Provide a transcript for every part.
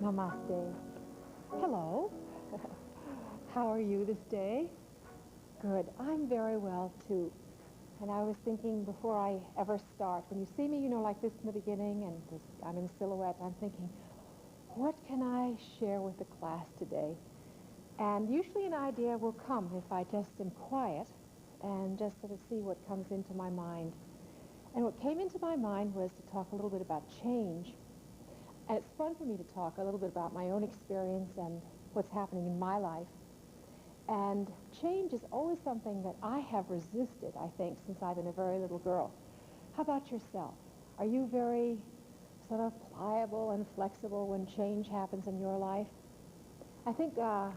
Namaste. Hello. How are you this day? Good. I'm very well, too. And I was thinking before I ever start, when you see me, like this in the beginning, and I'm in silhouette, I'm thinking, what can I share with the class today? And usually an idea will come if I just am quiet and just sort of see what comes into my mind. And what came into my mind was to talk a little bit about change. And it's fun for me to talk a little bit about my own experience and what's happening in my life. And change is always something that I have resisted, I think, since I've been a very little girl. How about yourself? Are you very sort of pliable and flexible when change happens in your life? I think the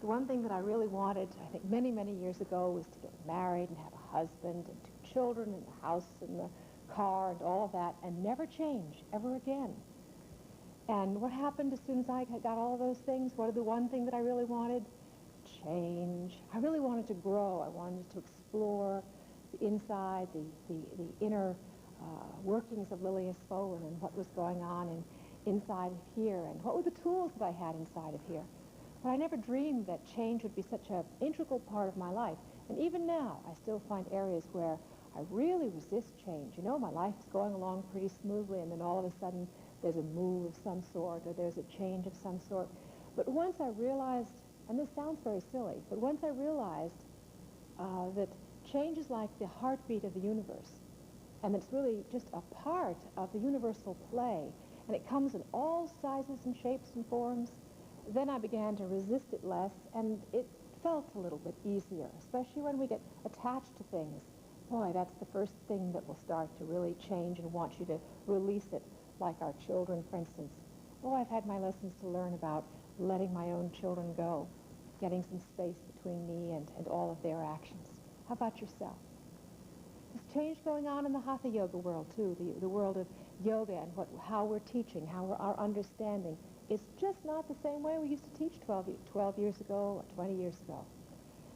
one thing that I really wanted, I think many, many years ago, was to get married and have a husband and 2 children and the house and the car and all of that, and never change ever again. And what happened as soon as I got all of those things? What is the one thing that I really wanted? Change. I really wanted to grow. I wanted to explore the inside, the inner workings of Lilias and what was going on inside of here, and what were the tools that I had inside of here. But I never dreamed that change would be such an integral part of my life. And even now, I still find areas where I really resist change. My life is going along pretty smoothly, and then all of a sudden, there's a move of some sort, or there's a change of some sort. But once I realized, and this sounds very silly, but once I realized that change is like the heartbeat of the universe, and it's really just a part of the universal play, and it comes in all sizes and shapes and forms, then I began to resist it less, and it felt a little bit easier, especially when we get attached to things. Boy, that's the first thing that will start to really change and want you to release it, like our children, for instance. Oh, I've had my lessons to learn about letting my own children go, getting some space between me and all of their actions. How about yourself? There's change going on in the Hatha Yoga world, too, the world of yoga and how we're teaching, our understanding. It's just not the same way we used to teach 12 years ago or 20 years ago.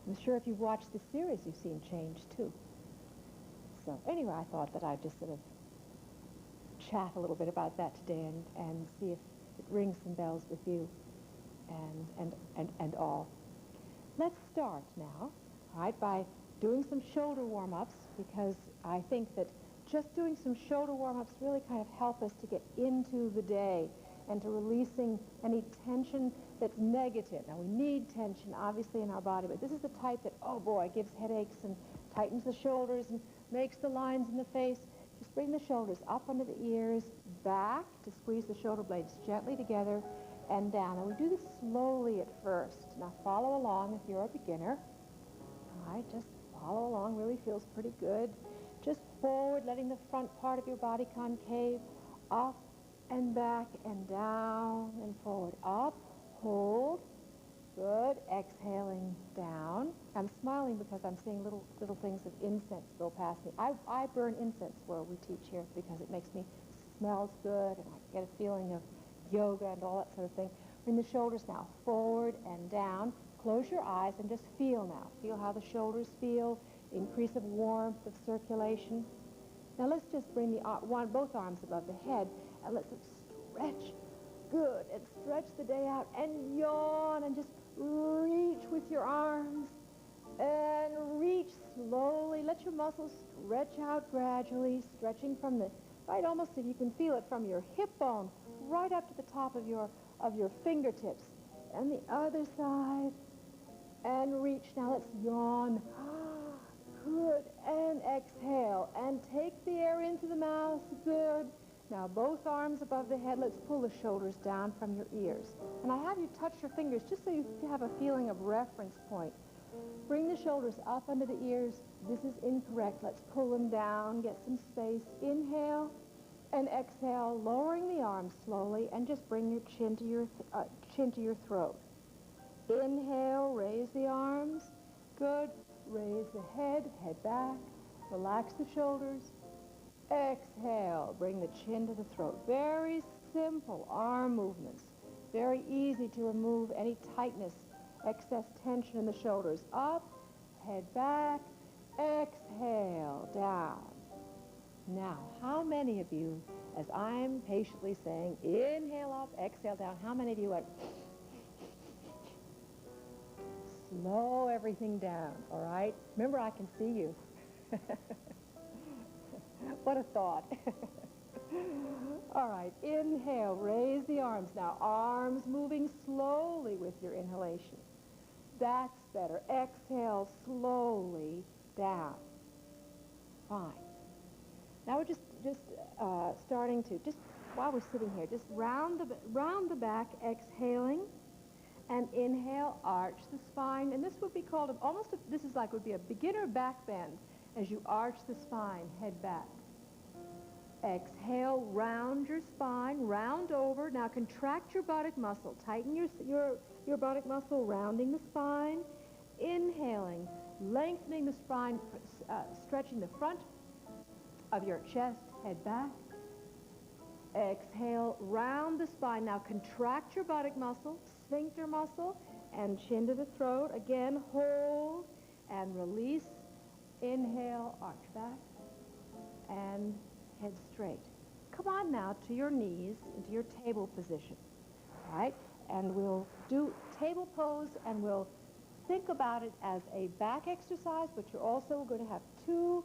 I'm sure if you've watched this series, you've seen change, too. So anyway, I thought that I'd just sort of chat a little bit about that today and see if it rings some bells with you and all. Let's start now, all right, by doing some shoulder warm-ups, because I think that just doing some shoulder warm-ups really kind of help us to get into the day and to releasing any tension that's negative. Now, we need tension, obviously, in our body, but this is the type that, oh boy, gives headaches and tightens the shoulders and makes the lines in the face. Just bring the shoulders up under the ears, back to squeeze the shoulder blades gently together and down. And we do this slowly at first. Now, follow along if you're a beginner. All right, just follow along. Really feels pretty good. Just forward, letting the front part of your body concave, up and back and down and forward. Up, hold, good, exhaling down. I'm smiling because I'm seeing little things of incense go past me. I burn incense where we teach here because it makes me, smells good, and I get a feeling of yoga and all that sort of thing. Bring the shoulders now forward and down. Close your eyes and just feel now. Feel how the shoulders feel, increase of warmth, of circulation. Now let's just bring both arms above the head, and let's stretch. Good. And stretch the day out and yawn and just reach with your arms and reach slowly. Let your muscles stretch out gradually, stretching from the, right, almost if you can feel it from your hip bone right up to the top of your fingertips. And the other side. And reach. Now let's yawn. Good. And exhale. And take the air into the mouth. Good. Now, both arms above the head. Let's pull the shoulders down from your ears. And I have you touch your fingers just so you have a feeling of reference point. Bring the shoulders up under the ears. This is incorrect. Let's pull them down. Get some space. Inhale and exhale, lowering the arms slowly, and just bring your chin to your throat. Inhale, raise the arms. Good. Raise the head back. Relax the shoulders. Exhale, bring the chin to the throat. Very simple arm movements. Very easy to remove any tightness, excess tension in the shoulders. Up, head back, exhale, down. Now, how many of you, as I'm patiently saying, inhale up, exhale down, how many of you went, slow everything down, all right? Remember, I can see you. What a thought. All right, inhale, raise the arms. Now, arms moving slowly with your inhalation. That's better. Exhale slowly down. Fine. Now we're just starting to, just while we're sitting here, just round the back, exhaling, and inhale, arch the spine. And this would be called this is like would be a beginner back bend as you arch the spine, head back. Exhale, round your spine, round over. Now contract your buttock muscle. Tighten your buttock muscle, rounding the spine. Inhaling, lengthening the spine, stretching the front of your chest, head back. Exhale, round the spine. Now contract your buttock muscle, sphincter muscle, and chin to the throat. Again, hold and release. Inhale, arch back, and head straight. Come on now to your knees, into your table position. All right? And we'll do table pose, and we'll think about it as a back exercise, but you're also going to have two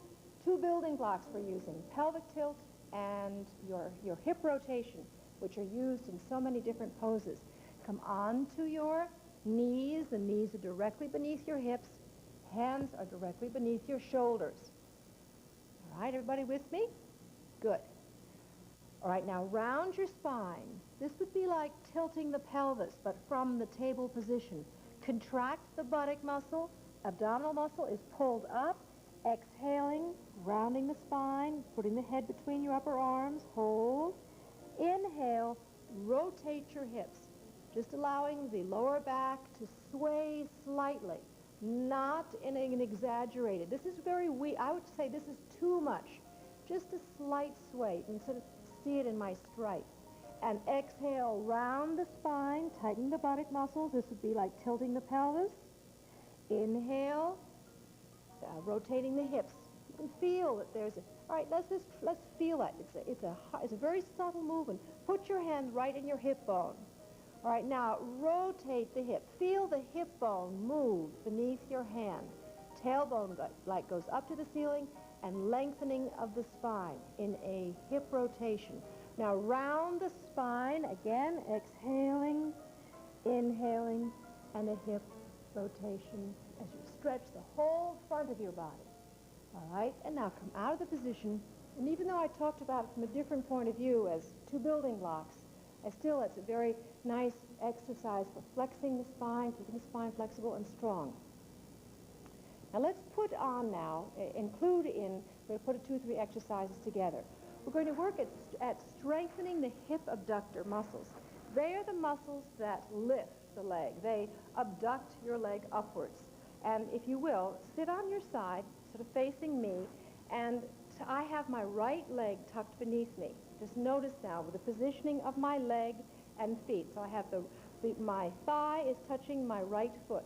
building blocks we're using, pelvic tilt and your hip rotation, which are used in so many different poses. Come on to your knees. The knees are directly beneath your hips. Hands are directly beneath your shoulders. All right, everybody with me? Good. All right, now round your spine. This would be like tilting the pelvis, but from the table position. Contract the buttock muscle. Abdominal muscle is pulled up. Exhaling, rounding the spine, putting the head between your upper arms. Hold. Inhale, rotate your hips, just allowing the lower back to sway slightly, not in an exaggerated. This is very weak. I would say this is too much. Just a slight sway. You can see it in my stripe. And exhale, round the spine, tighten the buttock muscles. This would be like tilting the pelvis. Inhale, rotating the hips. You can feel that there's a, all right, let's feel that. It's a very subtle movement. Put your hand right in your hip bone. All right, now rotate the hip. Feel the hip bone move beneath your hand. Tailbone goes up to the ceiling, and lengthening of the spine in a hip rotation. Now round the spine, again, exhaling, inhaling, and a hip rotation as you stretch the whole front of your body. All right, and now come out of the position, and even though I talked about it from a different point of view as two building blocks, it's a very nice exercise for flexing the spine, keeping the spine flexible and strong. Now let's put on now, we're going to put 2 or 3 exercises together. We're going to work at strengthening the hip abductor muscles. They are the muscles that lift the leg. They abduct your leg upwards. And if you will, sit on your side, sort of facing me, and I have my right leg tucked beneath me. Just notice now with the positioning of my leg and feet. So I have my thigh is touching my right foot.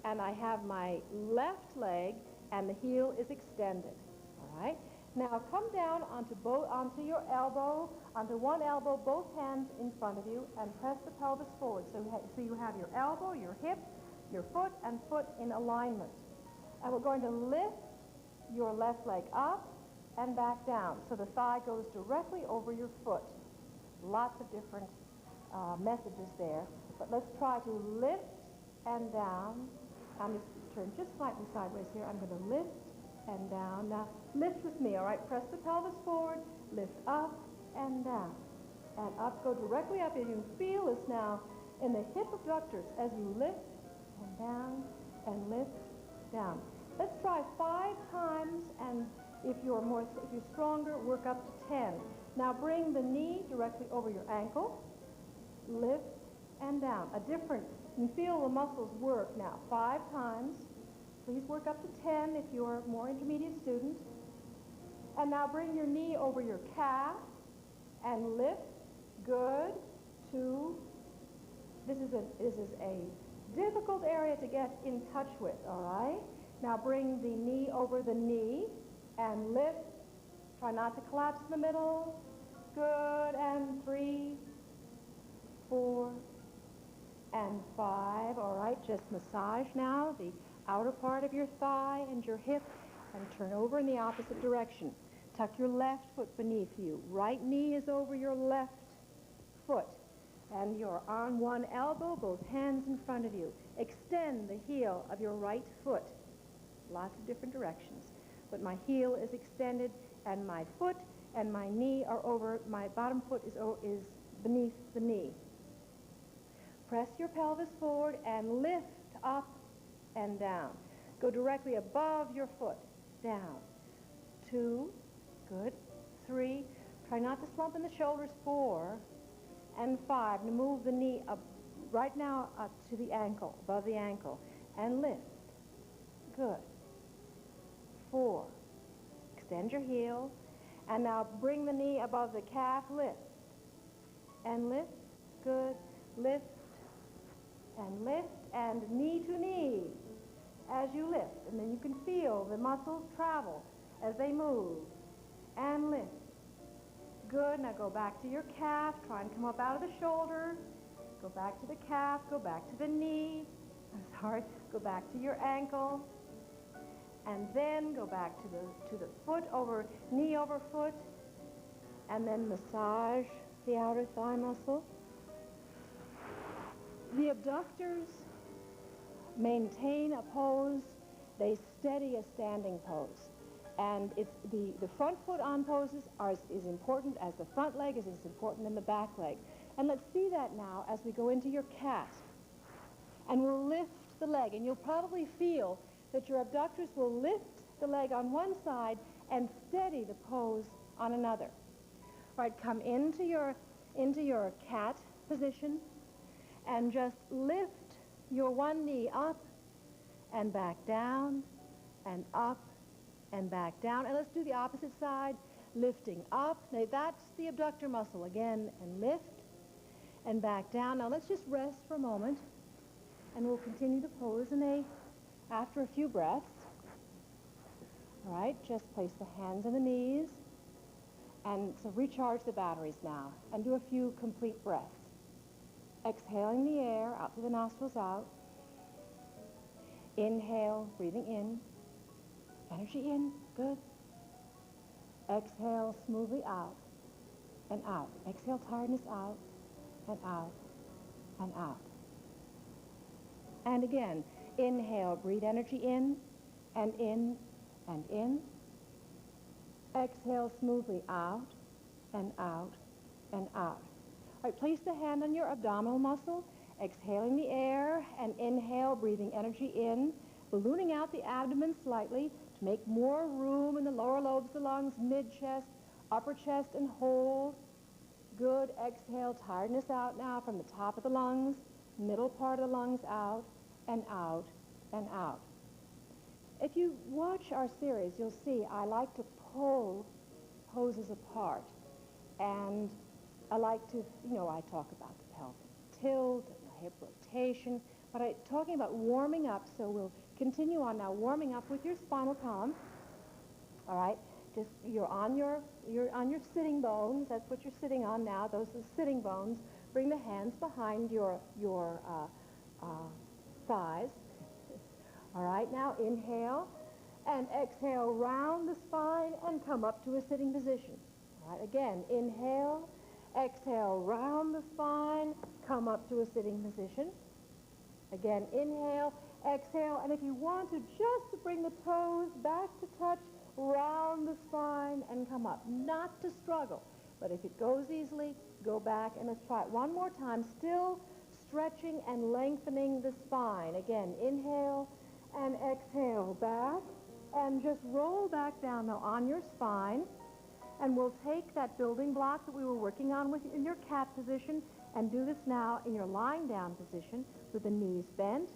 And I have my left leg, and the heel is extended. All right? Now come down onto your elbow, onto one elbow, both hands in front of you, and press the pelvis forward. So you have your elbow, your hip, your foot, and foot in alignment. And we're going to lift your left leg up and back down. So the thigh goes directly over your foot. Lots of different messages there. But let's try to lift and down. I'm just turn just slightly sideways here. I'm going to lift and down. Now, lift with me, all right? Press the pelvis forward, lift up and down. And up, go directly up. And you feel this now in the hip abductors as you lift and lift down. Let's try 5 times, and if you're stronger, work up to 10. Now bring the knee directly over your ankle, lift and down. You feel the muscles work now. 5 times. Please work up to 10 if you're a more intermediate student. And now bring your knee over your calf and lift. Good. 2. This is a difficult area to get in touch with, all right? Now bring the knee over the knee and lift Try not to collapse in the middle. Good, and 3, 4, and 5. All right, just massage now the outer part of your thigh and your hip and turn over in the opposite direction. Tuck your left foot beneath you. Right knee is over your left foot. And you're on one elbow, both hands in front of you. Extend the heel of your right foot. Lots of different directions. But my heel is extended, and my foot and my knee are over, my bottom foot is beneath the knee. Press your pelvis forward and lift up and down. Go directly above your foot, down. 2, good. 3, try not to slump in the shoulders. 4, and 5. Now move the knee up, right now up to the ankle, above the ankle, and lift. Good. 4. Extend your heel, and now bring the knee above the calf, lift, and lift. Good. Lift, and knee to knee as you lift. And then you can feel the muscles travel as they move, and lift. Good. Now go back to your calf. Try and come up out of the shoulder. Go back to the calf. Go back to the knee. I'm sorry. Go back to your ankle. And then go back to the foot over, knee over foot. And then massage the outer thigh muscle. The abductors maintain a pose. They steady a standing pose. And it's the front foot on poses is important as the front leg is as important in the back leg. And let's see that now as we go into your cat. And we'll lift the leg, and you'll probably feel that your abductors will lift the leg on one side and steady the pose on another. All right, come into your cat position and just lift your one knee up and back down and up and back down. And let's do the opposite side, lifting up. Now that's the abductor muscle again, and lift and back down. Now let's just rest for a moment, and we'll continue the pose after a few breaths. All right, just place the hands on the knees, and so recharge the batteries now, and do a few complete breaths. Exhaling the air out through the nostrils out. Inhale, breathing in. Energy in, good. Exhale smoothly out and out. Exhale tiredness out and out and out. And again, inhale, breathe energy in and in and in. Exhale smoothly out and out and out. All right, place the hand on your abdominal muscle, exhaling the air, and inhale, breathing energy in, ballooning out the abdomen slightly to make more room in the lower lobes of the lungs, mid-chest, upper chest, and hold. Good. Exhale, tiredness out now from the top of the lungs, middle part of the lungs out and out and out. If you watch our series, you'll see I like to pull poses apart. And I like to, I talk about the pelvic tilt and the hip rotation, but I'm talking about warming up, so we'll continue on now, warming up with your spinal column. All right, just you're on your sitting bones. That's what you're sitting on now. Those are the sitting bones. Bring the hands behind your thighs. All right, now inhale and exhale, round the spine and come up to a sitting position. All right, again, inhale, exhale, round the spine, come up to a sitting position. Again, inhale, exhale, and if you want to, just to bring the toes back to touch, round the spine and come up. Not to struggle, but if it goes easily, go back, and let's try it one more time, still stretching and lengthening the spine. Again, inhale and exhale, back, and just roll back down now on your spine, and we'll take that building block that we were working on in your cat position and do this now in your lying down position with the knees bent.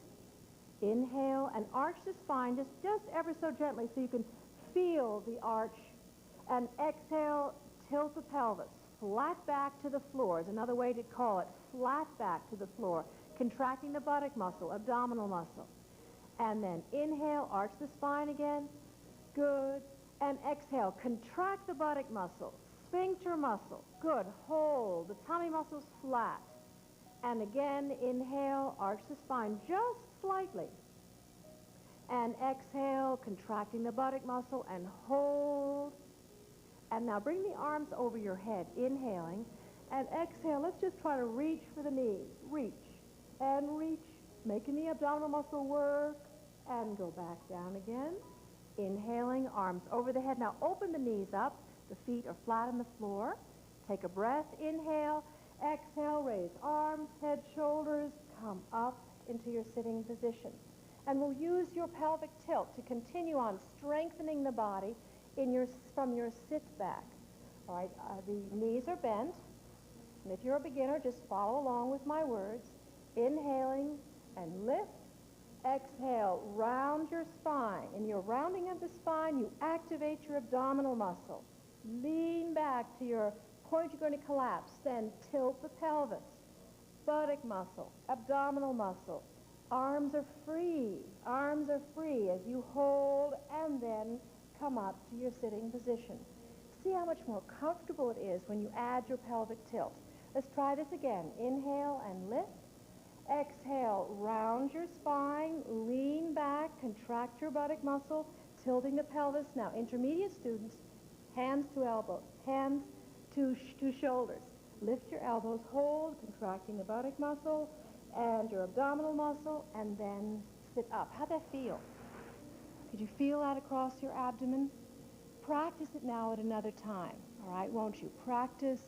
Inhale and arch the spine just ever so gently so you can feel the arch. And exhale, tilt the pelvis. Flat back to the floor is another way to call it. Flat back to the floor. Contracting the buttock muscle, abdominal muscle. And then inhale, arch the spine again. Good. And exhale, contract the buttock muscle, sphincter muscle. Good, hold, the tummy muscles flat. And again, inhale, arch the spine just slightly. And exhale, contracting the buttock muscle and hold. And now bring the arms over your head, inhaling. And exhale, let's just try to reach for the knees. Reach and reach, making the abdominal muscle work. And go back down again. Inhaling, arms over the head. Now open the knees up. The feet are flat on the floor. Take a breath. Inhale. Exhale, raise arms, head, shoulders. Come up into your sitting position. And we'll use your pelvic tilt to continue on strengthening the body from your sit back. All right, the knees are bent. And if you're a beginner, just follow along with my words. Inhaling and lift. Exhale, round your spine. In your rounding of the spine, you activate your abdominal muscle. Lean back to your point you're going to collapse. Then tilt the pelvis. Buttock muscle, abdominal muscle. Arms are free. Arms are free as you hold and then come up to your sitting position. See how much more comfortable it is when you add your pelvic tilt. Let's try this again. Inhale and lift. Exhale, round your spine, lean back, contract your buttock muscle, tilting the pelvis. Now, intermediate students, hands to elbows, hands to shoulders. Lift your elbows, hold, contracting the buttock muscle and your abdominal muscle, and then sit up. How'd that feel? Could you feel that across your abdomen? Practice it now at another time, all right, won't you? Practice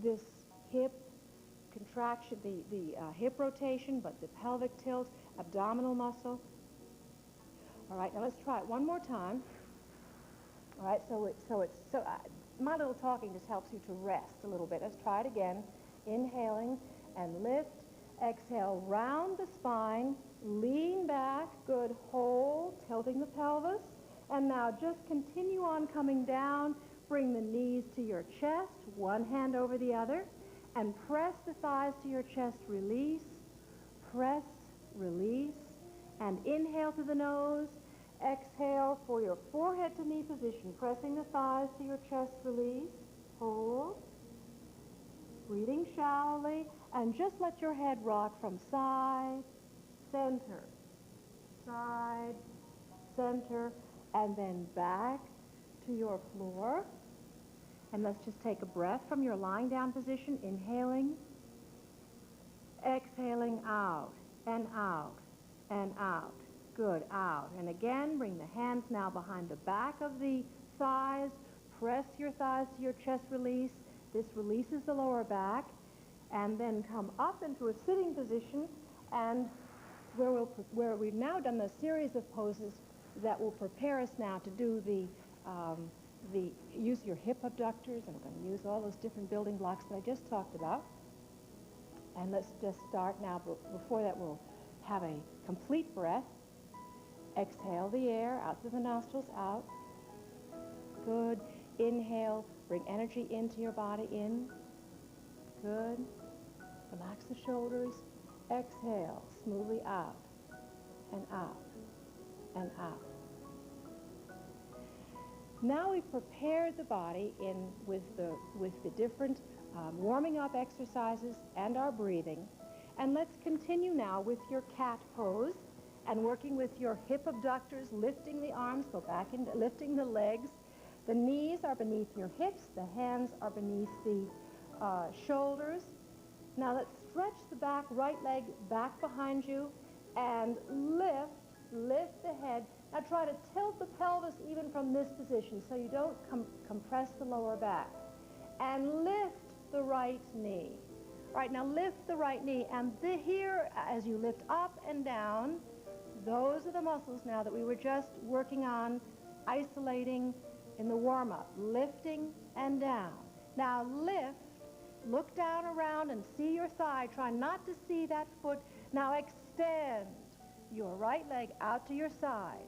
this hip contraction, the hip rotation, but the pelvic tilt, abdominal muscle. All right, now let's try it one more time. All right, my little talking just helps you to rest a little bit. Let's try it again. Inhaling and lift. Exhale, round the spine, lean back, good, hold, tilting the pelvis. And now just continue on coming down. Bring the knees to your chest, one hand over the other. And press the thighs to your chest, release, press, release, and inhale to the nose, exhale for your forehead to knee position, pressing the thighs to your chest, release, hold, breathing shallowly, and just let your head rock from side, center, and then back to your floor. And let's just take a breath from your lying down position, inhaling, exhaling out, and out, and out. Good, out. And again, bring the hands now behind the back of the thighs. Press your thighs to your chest, release. This releases the lower back. And then come up into a sitting position, and where we've now done a series of poses that will prepare us now to do use your hip abductors, and we're going to use all those different building blocks that I just talked about. And let's just start now. Before that, we'll have a complete breath. Exhale the air out through the nostrils, out. Good. Inhale, bring energy into your body, in. Good. Relax the shoulders. Exhale, smoothly out, and out, and out. Now we've prepared the body with the different warming up exercises and our breathing. And let's continue now with your cat pose and working with your hip abductors, lifting the arms, go back into lifting the legs. The knees are beneath your hips, the hands are beneath the shoulders. Now let's stretch the back, right leg back behind you, and lift the head. Now try to tilt the pelvis even from this position so you don't compress the lower back. And lift the right knee. All right, now lift the right knee. And here, as you lift up and down, those are the muscles now that we were just working on, isolating in the warm-up. Lifting and down. Now lift, look down around and see your thigh. Try not to see that foot. Now extend your right leg out to your side.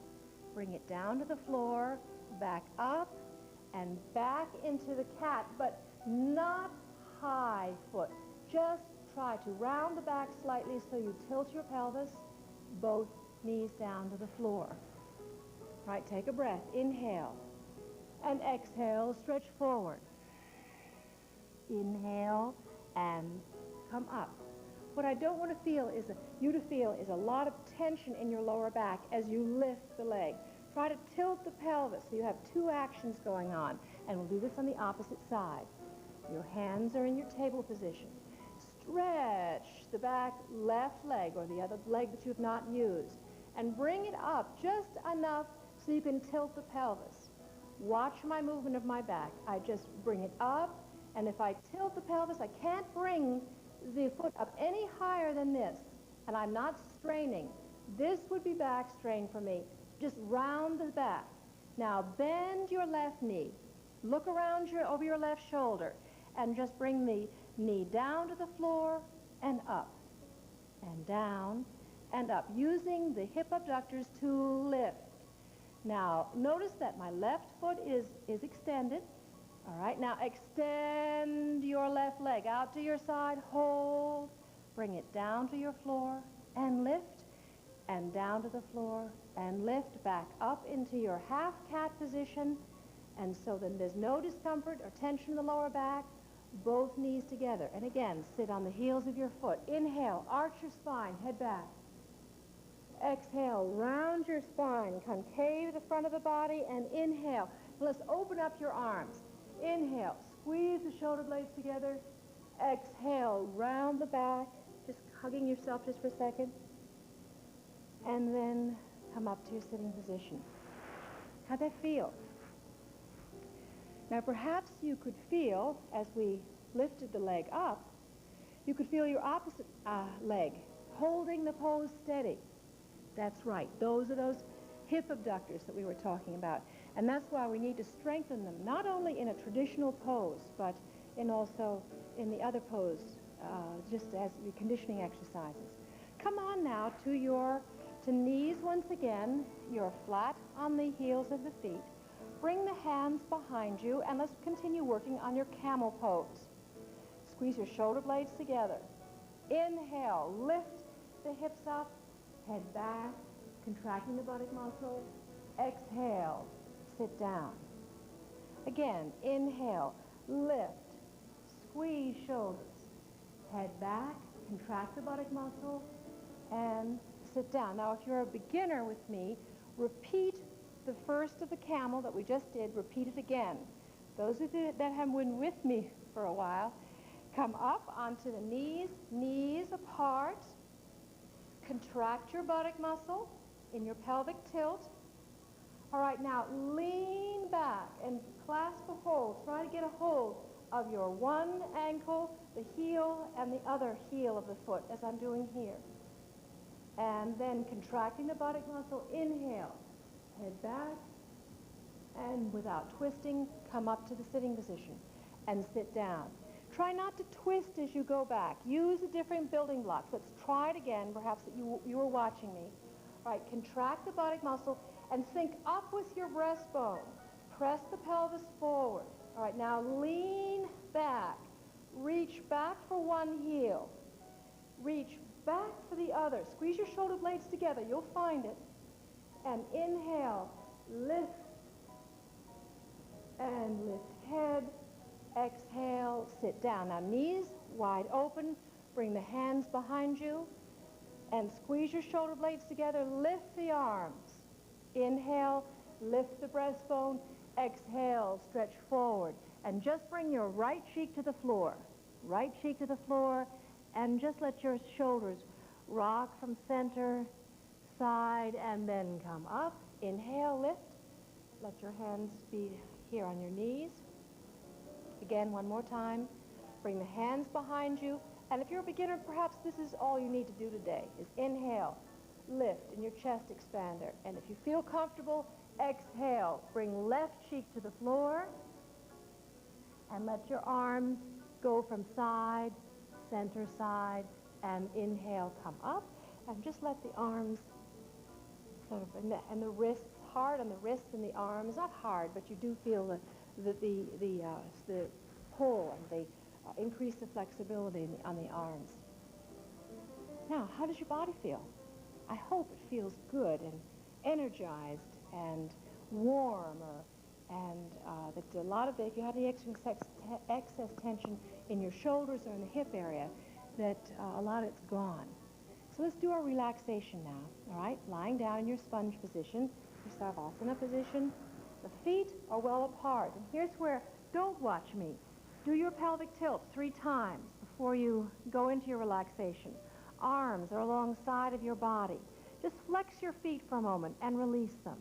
Bring it down to the floor, back up, and back into the cat, but not high foot. Just try to round the back slightly so you tilt your pelvis, both knees down to the floor. All right, take a breath. Inhale. And exhale, stretch forward. Inhale and come up. What I don't want to feel is a lot of tension in your lower back as you lift the leg. Try to tilt the pelvis so you have two actions going on. And we'll do this on the opposite side. Your hands are in your table position. Stretch the back left leg or the other leg that you have not used. And bring it up just enough so you can tilt the pelvis. Watch my movement of my back. I just bring it up, and if I tilt the pelvis, I can't bring the foot up any higher than this, and I'm not straining. This would be back strain for me. Just round the back. Now bend your left knee. Look around over your left shoulder, and just bring the knee down to the floor and up, and down and up, using the hip abductors to lift. Now, notice that my left foot is extended. All right, now extend your left leg out to your side, hold, bring it down to your floor, and lift, and down to the floor, and lift back up into your half cat position, and so then there's no discomfort or tension in the lower back, both knees together. And again, sit on the heels of your foot. Inhale, arch your spine, head back. Exhale, round your spine, concave the front of the body, and inhale. Let's open up your arms. Inhale, squeeze the shoulder blades together. Exhale, round the back, just hugging yourself just for a second. And then come up to your sitting position. How'd that feel? Now perhaps you could feel, as we lifted the leg up, you could feel your opposite leg holding the pose steady. That's right. Those are those hip abductors that we were talking about. And that's why we need to strengthen them, not only in a traditional pose, but also in the other pose, just as the conditioning exercises. Come on now to knees once again. You're flat on the heels of the feet. Bring the hands behind you, and let's continue working on your camel pose. Squeeze your shoulder blades together. Inhale, lift the hips up. Head back, contracting the buttock muscle. Exhale, sit down. Again, inhale, lift, squeeze shoulders. Head back, contract the buttock muscle, and sit down. Now, if you're a beginner with me, repeat the first of the camel that we just did. Repeat it again. Those of you that have been with me for a while, come up onto the knees, knees apart. Contract your buttock muscle in your pelvic tilt. All right, now lean back and clasp a hold. Try to get a hold of your one ankle, the heel, and the other heel of the foot, as I'm doing here. And then contracting the buttock muscle, inhale, head back, and without twisting, come up to the sitting position and sit down. Try not to twist as you go back. Use the different building blocks. Let's try it again, perhaps that you were watching me. All right, contract the buttock muscle and sink up with your breastbone. Press the pelvis forward. All right, now lean back. Reach back for one heel. Reach back for the other. Squeeze your shoulder blades together. You'll find it. And inhale, lift, and lift head. Exhale, sit down. Now, knees wide open. Bring the hands behind you and squeeze your shoulder blades together. Lift the arms. Inhale, lift the breastbone. Exhale, stretch forward. And just bring your right cheek to the floor. Right cheek to the floor, and just let your shoulders rock from center, side, and then come up. Inhale, lift. Let your hands be here on your knees. Again, one more time. Bring the hands behind you. And if you're a beginner, perhaps this is all you need to do today, is inhale, lift in your chest expander. And if you feel comfortable, exhale. Bring left cheek to the floor. And let your arms go from side, center, side, and inhale, come up. And just let the arms sort of, and the wrists, hard on the wrists and the arms, not hard, but you do feel the pull and the increase the flexibility on the arms. Now, how does your body feel? I hope it feels good and energized and warm, or And that a lot of if you had any excess tension in your shoulders or in the hip area, that a lot of it's gone. So let's do our relaxation now, all right? Lying down in your sponge position, your Savasana position. The feet are well apart. And here's where, don't watch me. Do your pelvic tilt 3 times before you go into your relaxation. Arms are alongside of your body. Just flex your feet for a moment and release them.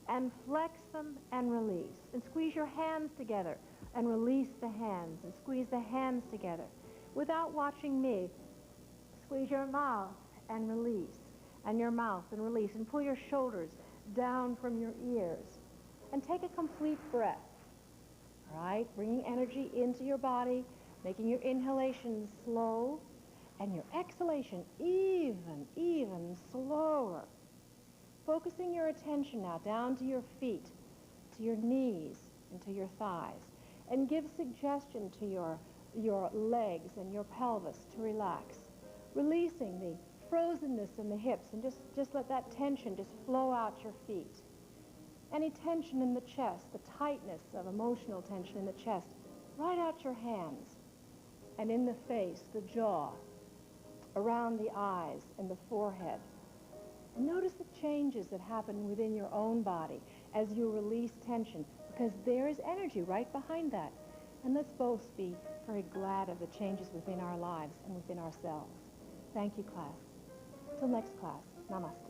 And flex them and release. And squeeze your hands together and release the hands. And squeeze the hands together. Without watching me, squeeze your mouth and release. And your mouth and release. And pull your shoulders down from your ears. And take a complete breath. All right? Bringing energy into your body, making your inhalation slow, and your exhalation even slower. Focusing your attention now down to your feet, to your knees, and to your thighs. And give suggestion to your legs and your pelvis to relax. Releasing the frozenness in the hips, and just let that tension just flow out your feet. Any tension in the chest, the tightness of emotional tension in the chest, right out your hands. And in the face, the jaw, around the eyes and the forehead. Notice the changes that happen within your own body as you release tension, because there is energy right behind that. And let's both be very glad of the changes within our lives and within ourselves. Thank you, class. Till next class, namaste.